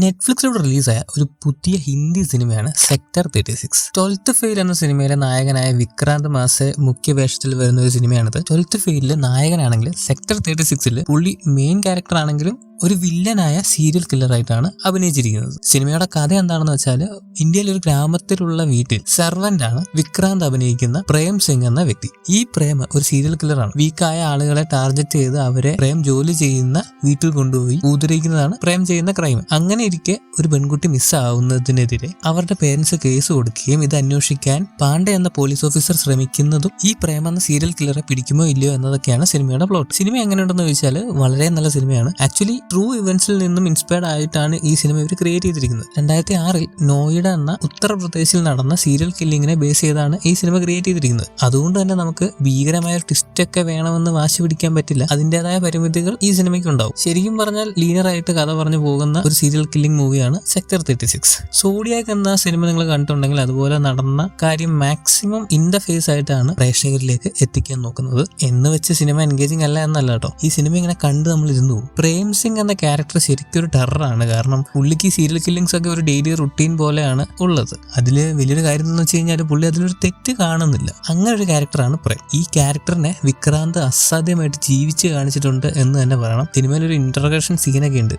നെറ്റ്ഫ്ലിക്സിലൂടെ റിലീസായ ഒരു പുതിയ ഹിന്ദി സിനിമയാണ് സെക്ടർ 36. 12th ഫെയിൽ എന്ന സിനിമയിലെ നായകനായ വിക്രാന്ത് മാസെ മുഖ്യ വേഷത്തിൽ വരുന്ന ഒരു സിനിമയാണിത്. 12th ഫെയിലിലെ നായകനാണെങ്കിൽ സെക്ടർ 36 പുള്ളി മെയിൻ ക്യാരക്ടർ ആണെങ്കിലും ഒരു വില്ലനായ സീരിയൽ കില്ലറായിട്ടാണ് അഭിനയിച്ചിരിക്കുന്നത്. സിനിമയുടെ കഥ എന്താണെന്ന് വെച്ചാൽ, ഇന്ത്യയിലെ ഒരു ഗ്രാമത്തിലുള്ള വീട്ടിൽ സെർവന്റ് ആണ് വിക്രാന്ത് അഭിനയിക്കുന്ന പ്രേം സിംഗ് എന്ന വ്യക്തി. ഈ പ്രേം ഒരു സീരിയൽ കില്ലറാണ്. വീക്കായ ആളുകളെ ടാർഗറ്റ് ചെയ്ത് അവരെ പ്രേം ജോലി ചെയ്യുന്ന വീട്ടിൽ കൊണ്ടുപോയി ഊതിരിക്കുന്നതാണ് പ്രേം ചെയ്യുന്ന ക്രൈം. അങ്ങനെ ഇരിക്കെ ഒരു പെൺകുട്ടി മിസ്സാവുന്നതിനെതിരെ അവരുടെ പേരൻസ് കേസ് കൊടുക്കുകയും ഇത് അന്വേഷിക്കാൻ പാണ്ഡെ എന്ന പോലീസ് ഓഫീസർ ശ്രമിക്കുന്നതും ഈ പ്രേം എന്ന സീരിയൽ കില്ലറെ പിടിക്കുമോ ഇല്ലയോ എന്നതൊക്കെയാണ് സിനിമയുടെ പ്ലോട്ട്. സിനിമ എങ്ങനെയുണ്ടെന്ന് ചോദിച്ചാൽ വളരെ നല്ല സിനിമയാണ്. ആക്ച്വലി ട്രൂ ഇവന്റ്സിൽ നിന്നും ഇൻസ്പയർഡ് ആയിട്ടാണ് ഈ സിനിമ ഇവർ ക്രിയേറ്റ് ചെയ്തിരിക്കുന്നത്. 2006 നോയിഡ എന്ന ഉത്തർപ്രദേശിൽ നടന്ന സീരിയൽ കില്ലിങ്ങിനെ ബേസ് ചെയ്താണ് ഈ സിനിമ ക്രിയേറ്റ് ചെയ്തിരിക്കുന്നത്. അതുകൊണ്ട് തന്നെ നമുക്ക് ഭീകരമായ ട്വിസ്റ്റ് ഒക്കെ വേണമെന്ന് വാശി പിടിക്കാൻ പറ്റില്ല. അതിൻ്റെതായ പരിമിതികൾ ഈ സിനിമയ്ക്ക് ഉണ്ടാവും. ശരിക്കും പറഞ്ഞാൽ ലീനിയർ ആയിട്ട് കഥ പറഞ്ഞു പോകുന്ന ഒരു സീരിയൽ കില്ലിംഗ് മൂവിയാണ് സെക്ടർ 36. സോഡിയാക് എന്ന സിനിമ നിങ്ങൾ കണ്ടിട്ടുണ്ടെങ്കിൽ അതുപോലെ നടന്ന കാര്യം മാക്സിമം ഇൻ ദ ഫേസ് ആയിട്ടാണ് പ്രേക്ഷകരിലേക്ക് എത്തിക്കാൻ നോക്കുന്നത്. എന്ന് വെച്ച് സിനിമ എൻഗേജിങ് അല്ല എന്നല്ല കേട്ടോ. ഈ സിനിമ ഇങ്ങനെ കണ്ട് നമ്മൾ ഇരുന്നു പോകും. പ്രേം സിംഗ് എന്ന ക്യാരക്ടർ ശരിക്കും ഒരു ടെററാണ്. കാരണം പുള്ളിക്ക് സീരിയൽ കില്ലിങ്സ് ഒക്കെ ഒരു ഡെയിലി റുട്ടീൻ പോലെയാണ് ഉള്ളത്. അതിൽ വലിയൊരു കാര്യം എന്ന് വെച്ച് കഴിഞ്ഞാൽ പുള്ളി അതിലൊരു തെറ്റ് കാണുന്നില്ല. അങ്ങനെ ഒരു ക്യാരക്ടറാണ് പ്രേം. ഈ ക്യാരക്ടറിനെ വിക്രാന്ത് അസാധ്യമായിട്ട് ജീവിച്ച് കാണിച്ചിട്ടുണ്ട് എന്ന് തന്നെ പറയണം. സിനിമയിൽ ഒരു ഇന്റർഗേഷൻ സീനൊക്കെ ഉണ്ട്.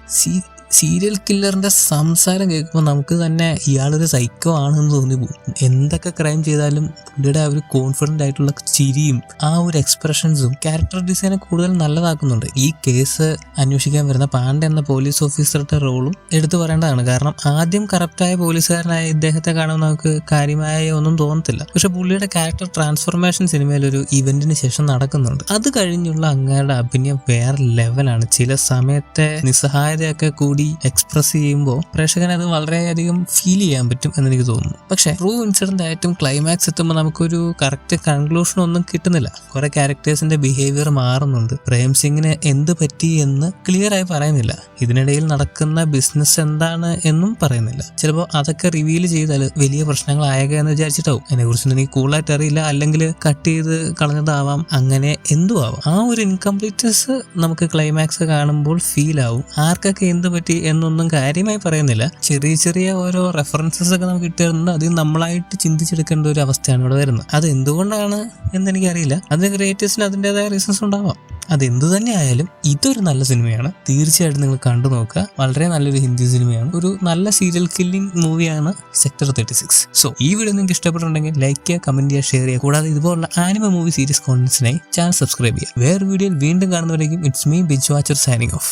സീരിയൽ കില്ലറിന്റെ സംസാരം കേൾക്കുമ്പോൾ നമുക്ക് തന്നെ ഇയാളൊരു സൈക്കോ ആണെന്ന് തോന്നിപ്പോകും. എന്തൊക്കെ ക്രൈം ചെയ്താലും പുള്ളിയുടെ ആ ഒരു കോൺഫിഡന്റ് ആയിട്ടുള്ള ചിരിയും ആ ഒരു എക്സ്പ്രഷൻസും ക്യാരക്ടർ ഡിസൈനെ കൂടുതൽ നല്ലതാക്കുന്നുണ്ട്. ഈ കേസ് അന്വേഷിക്കാൻ വരുന്ന പാണ്ഡെ എന്ന പോലീസ് ഓഫീസറുടെ റോളും എടുത്തു പറയേണ്ടതാണ്. കാരണം ആദ്യം കറപ്റ്റായ പോലീസുകാരനായ ഇദ്ദേഹത്തെ കാണുമ്പോൾ നമുക്ക് കാര്യമായ ഒന്നും തോന്നത്തില്ല. പക്ഷെ പുള്ളിയുടെ ക്യാരക്ടർ ട്രാൻസ്ഫോർമേഷൻ സിനിമയിൽ ഒരു ഇവന്റിന് ശേഷം നടക്കുന്നുണ്ട്. അത് കഴിഞ്ഞുള്ള അങ്ങയുടെ അഭിനയം വേറെ ലെവലാണ്. ചില സമയത്തെ നിസ്സഹായതയൊക്കെ കൂടി എക്സ്പ്രസ് ചെയ്യുമ്പോൾ പ്രേക്ഷകന് അത് വളരെയധികം ഫീൽ ചെയ്യാൻ പറ്റും എന്ന് എനിക്ക് തോന്നുന്നു. പക്ഷെ ട്രൂ ഇൻസിഡന്റ് ആയിട്ടും ക്ലൈമാക്സ് എത്തുമ്പോൾ നമുക്കൊരു കറക്റ്റ് കൺക്ലൂഷൻ ഒന്നും കിട്ടുന്നില്ല. കുറെ ക്യാരക്ടേഴ്സിന്റെ ബിഹേവിയർ മാറുന്നുണ്ട്. പ്രേം സിംഗിന് എന്ത് പറ്റി എന്ന് ക്ലിയർ ആയി പറയുന്നില്ല. ഇതിനിടയിൽ നടക്കുന്ന ബിസിനസ് എന്താണ് എന്നും പറയുന്നില്ല. ചിലപ്പോൾ അതൊക്കെ റിവീൽ ചെയ്താൽ വലിയ പ്രശ്നങ്ങളായേക്കാം എന്ന് വിചാരിച്ചിട്ടാവും. അതിനെക്കുറിച്ച് എനിക്ക് കൂളായിട്ട് അറിയില്ല, അല്ലെങ്കിൽ കട്ട് ചെയ്ത് കളഞ്ഞതാവാം, അങ്ങനെ എന്തും ആവാം. ആ ഒരു ഇൻകംപ്ലീറ്റ്നെസ് നമുക്ക് ക്ലൈമാക്സ് കാണുമ്പോൾ ഫീൽ ആവും. ആർക്കൊക്കെ എന്ത് പറ്റി എന്നൊന്നും കാര്യമായി പറയുന്നില്ല. ചെറിയ ചെറിയ ഓരോ റെഫറൻസസ് ഒക്കെ നമുക്ക് കിട്ടുന്നുണ്ട്. അത് നമ്മളായിട്ട് ചിന്തിച്ചെടുക്കേണ്ട ഒരു അവസ്ഥയാണ് ഇവിടെ വരുന്നത്. അത് എന്തുകൊണ്ടാണ് എന്നെനിക്കറിയില്ല. അതിന് ക്രിയേറ്റേഴ്സിന് അതിൻ്റെതായ റീസൺസ് ഉണ്ടാവാം. അതെന്തു തന്നെ ആയാലും ഇതൊരു നല്ല സിനിമയാണ്. തീർച്ചയായിട്ടും നിങ്ങൾ കണ്ടു നോക്കുക. വളരെ നല്ലൊരു ഹിന്ദി സിനിമയാണ്. ഒരു നല്ല സീരിയൽ കില്ലിംഗ് മൂവിയാണ് സെക്ടർ 36. സോ ഈ വീഡിയോ നിങ്ങൾക്ക് ഇഷ്ടപ്പെട്ടിട്ടുണ്ടെങ്കിൽ ലൈക്ക് ചെയ്യുക, കമന്റ് ചെയ്യുക, ഷെയർ ചെയ്യുക. കൂടാതെ ഇതുപോലുള്ള ആനിമ മൂവി സീരീസ് കോണ്ടന്റ്സിനായി ചാനൽ സബ്സ്ക്രൈബ് ചെയ്യുക. വേറെ വീഡിയോയിൽ വീണ്ടും കാണുന്നവരേക്കും it's me binge watcher signing of.